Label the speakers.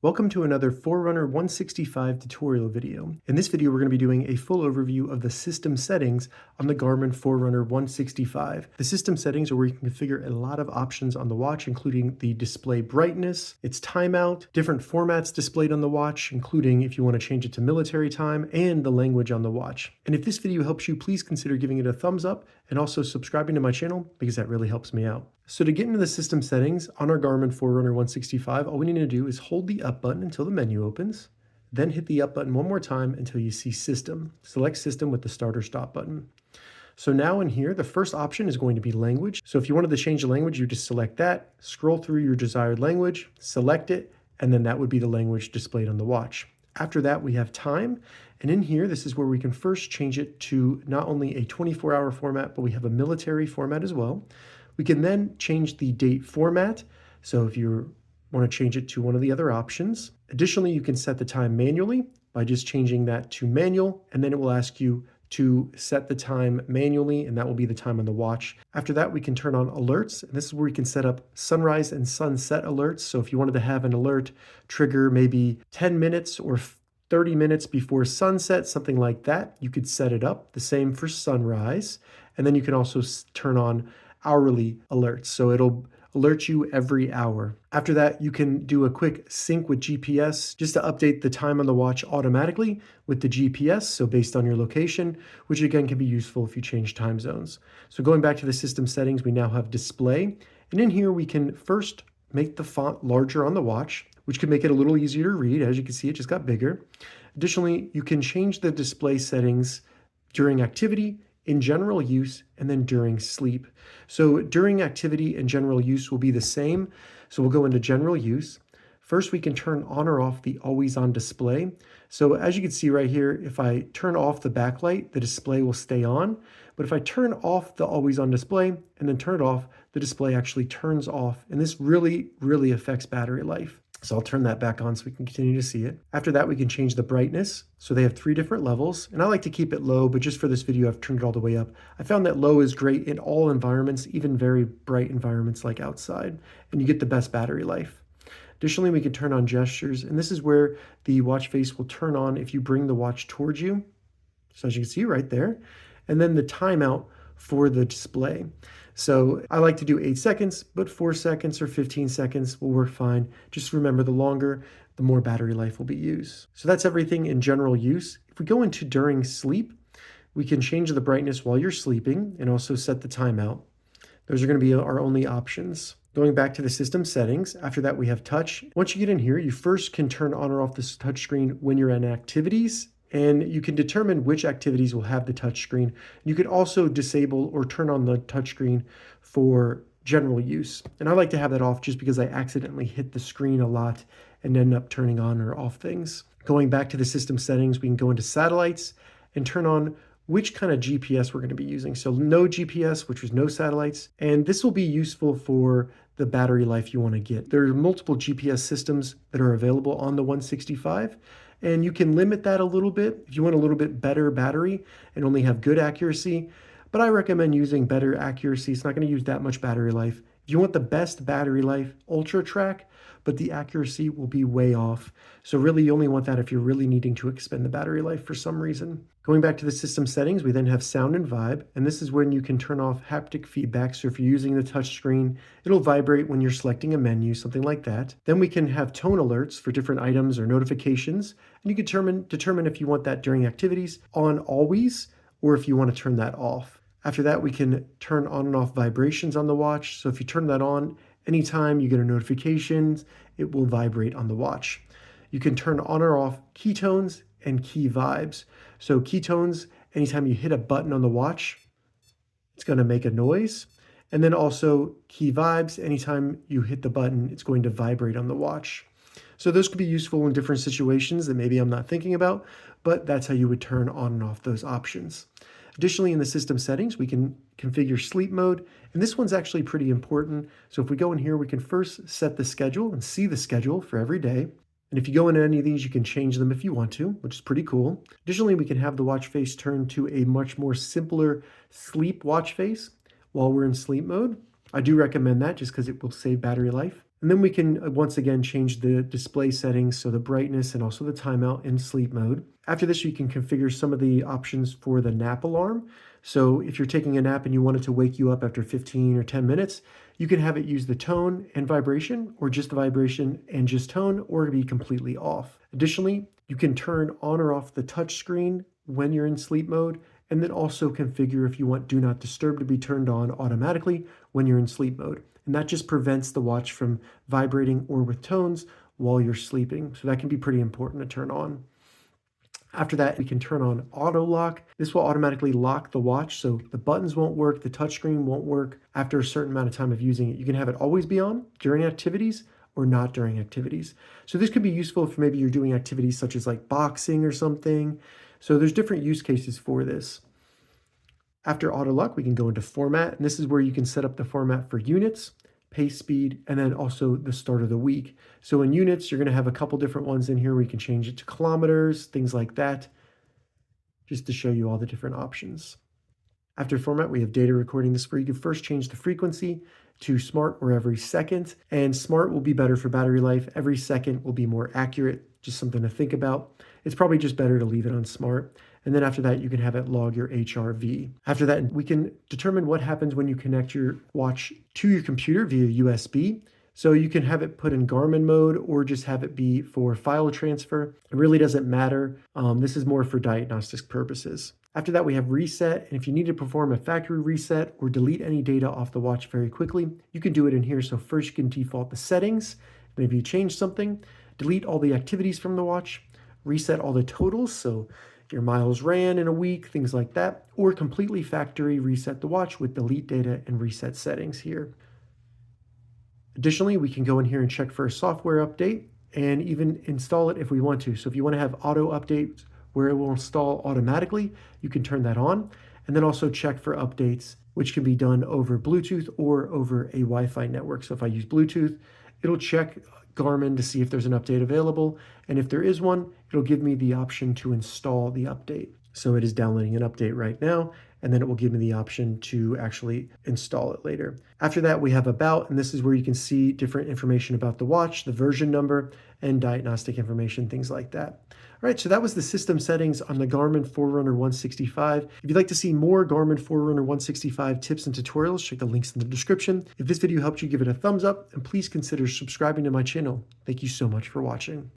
Speaker 1: Welcome to another Forerunner 165 tutorial video. In this video, we're going to be doing a full overview of the system settings on the Garmin Forerunner 165. The system settings are where you can configure a lot of options on the watch, including the display brightness, its timeout, different formats displayed on the watch, including if you want to change it to military time, and the language on the watch. And if this video helps you, please consider giving it a thumbs up and also subscribing to my channel because that really helps me out. So to get into the system settings on our Garmin Forerunner 165, all we need to do is hold the up button until the menu opens, then hit the up button one more time until you see System. Select System with the Start or Stop button. So now in here, the first option is going to be language. So if you wanted to change the language, you just select that, scroll through your desired language, select it, and then that would be the language displayed on the watch. After that, we have time. And in here, this is where we can first change it to not only a 24-hour format, but we have a military format as well. We can then change the date format. So if you want to change it to one of the other options. Additionally, you can set the time manually by just changing that to manual, and then it will ask you to set the time manually, and that will be the time on the watch. After that, we can turn on alerts, and this is where you can set up sunrise and sunset alerts. So if you wanted to have an alert trigger maybe 10 minutes or 30 minutes before sunset, something like that, you could set it up. The same for sunrise. And then you can also turn on hourly alerts. So it'll alert you every hour. After that, you can do a quick sync with GPS just to update the time on the watch automatically with the GPS, so based on your location, which again can be useful if you change time zones. So going back to the system settings, we now have display. And in here, we can first make the font larger on the watch, which can make it a little easier to read. As you can see, it just got bigger. Additionally, you can change the display settings during activity, in general use, and then during sleep. So during activity and general use will be the same. So we'll go into general use. First, we can turn on or off the always on display. So as you can see right here, if I turn off the backlight, the display will stay on. But if I turn off the always on display and then turn it off, the display actually turns off. And this really affects battery life. So I'll turn that back on so we can continue to see it. After that, we can change the brightness. So they have 3 different levels, and I like to keep it low, but just for this video, I've turned it all the way up. I found that low is great in all environments, even very bright environments like outside, and you get the best battery life. Additionally, we can turn on gestures, and this is where the watch face will turn on if you bring the watch towards you. So as you can see right there, and then the timeout for the display. So I like to do 8 seconds, but 4 seconds or 15 seconds will work fine. Just remember, the longer, the more battery life will be used. So that's everything in general use. If we go into during sleep, we can change the brightness while you're sleeping and also set the timeout. Those are going to be our only options. Going back to the system settings, after that we have touch. Once you get in here, you first can turn on or off this touch screen when you're in activities, and you can determine which activities will have the touchscreen. You could also disable or turn on the touchscreen for general use. And I like to have that off just because I accidentally hit the screen a lot and end up turning on or off things. Going back to the system settings, we can go into satellites and turn on which kind of GPS we're going to be using. So no GPS, which was no satellites. And this will be useful for the battery life you want to get. There are multiple GPS systems that are available on the 165. And you can limit that a little bit if you want a little bit better battery and only have good accuracy. But I recommend using better accuracy. It's not going to use that much battery life. If you want the best battery life, Ultra Track, but the accuracy will be way off. So really, you only want that if you're really needing to expend the battery life for some reason. Going back to the system settings, we then have sound and vibe, and this is when you can turn off haptic feedback. So if you're using the touch screen, it'll vibrate when you're selecting a menu, something like that. Then we can have tone alerts for different items or notifications, and you can determine if you want that during activities on always, or if you want to turn that off. After that, we can turn on and off vibrations on the watch. So if you turn that on, anytime you get a notification, it will vibrate on the watch. You can turn on or off keytones and key vibes. So keytones, anytime you hit a button on the watch, it's going to make a noise. And then also key vibes, anytime you hit the button, it's going to vibrate on the watch. So those could be useful in different situations that maybe I'm not thinking about, but that's how you would turn on and off those options. Additionally, in the system settings, we can configure sleep mode, and this one's actually pretty important. So if we go in here, we can first set the schedule and see the schedule for every day. And if you go into any of these, you can change them if you want to, which is pretty cool. Additionally, we can have the watch face turn to a much more simpler sleep watch face while we're in sleep mode. I do recommend that just because it will save battery life. And then we can once again change the display settings, so the brightness and also the timeout in sleep mode. After this, you can configure some of the options for the nap alarm. So if you're taking a nap and you want it to wake you up after 15 or 10 minutes, you can have it use the tone and vibration, or just the vibration and just tone, or be completely off. Additionally, you can turn on or off the touch screen when you're in sleep mode, and then also configure if you want Do Not Disturb to be turned on automatically when you're in sleep mode. And that just prevents the watch from vibrating or with tones while you're sleeping. So that can be pretty important to turn on. After that, we can turn on auto lock. This will automatically lock the watch, so the buttons won't work, the touchscreen won't work after a certain amount of time of using it. You can have it always be on during activities or not during activities. So this could be useful if maybe you're doing activities such as like boxing or something. So there's different use cases for this. After auto lock, we can go into format, and this is where you can set up the format for units, pace speed, and then also the start of the week. So in units, you're going to have a couple different ones in here where you can change it to kilometers, things like that, just to show you all the different options. After format, we have data recording. This is where you can first change the frequency to smart or every second, and smart will be better for battery life. Every second will be more accurate, just something to think about. It's probably just better to leave it on smart. And then after that, you can have it log your HRV. After that, we can determine what happens when you connect your watch to your computer via USB. So you can have it put in Garmin mode or just have it be for file transfer. It really doesn't matter. This is more for diagnostics purposes. After that, we have reset. And if you need to perform a factory reset or delete any data off the watch very quickly, you can do it in here. So first you can default the settings. Maybe you change something, delete all the activities from the watch, reset all the totals. So your miles ran in a week, things like that, or completely factory reset the watch with delete data and reset settings here. Additionally, we can go in here and check for a software update and even install it if we want to. So if you want to have auto updates where it will install automatically, you can turn that on. And then also check for updates, which can be done over Bluetooth or over a Wi-Fi network. So if I use Bluetooth, it'll check Garmin to see if there's an update available. And if there is one, it'll give me the option to install the update. So it is downloading an update right now, and then it will give me the option to actually install it later. After that, we have About, and this is where you can see different information about the watch, the version number, and diagnostic information, things like that. All right, so that was the system settings on the Garmin Forerunner 165. If you'd like to see more Garmin Forerunner 165 tips and tutorials, check the links in the description. If this video helped you, give it a thumbs up, and please consider subscribing to my channel. Thank you so much for watching.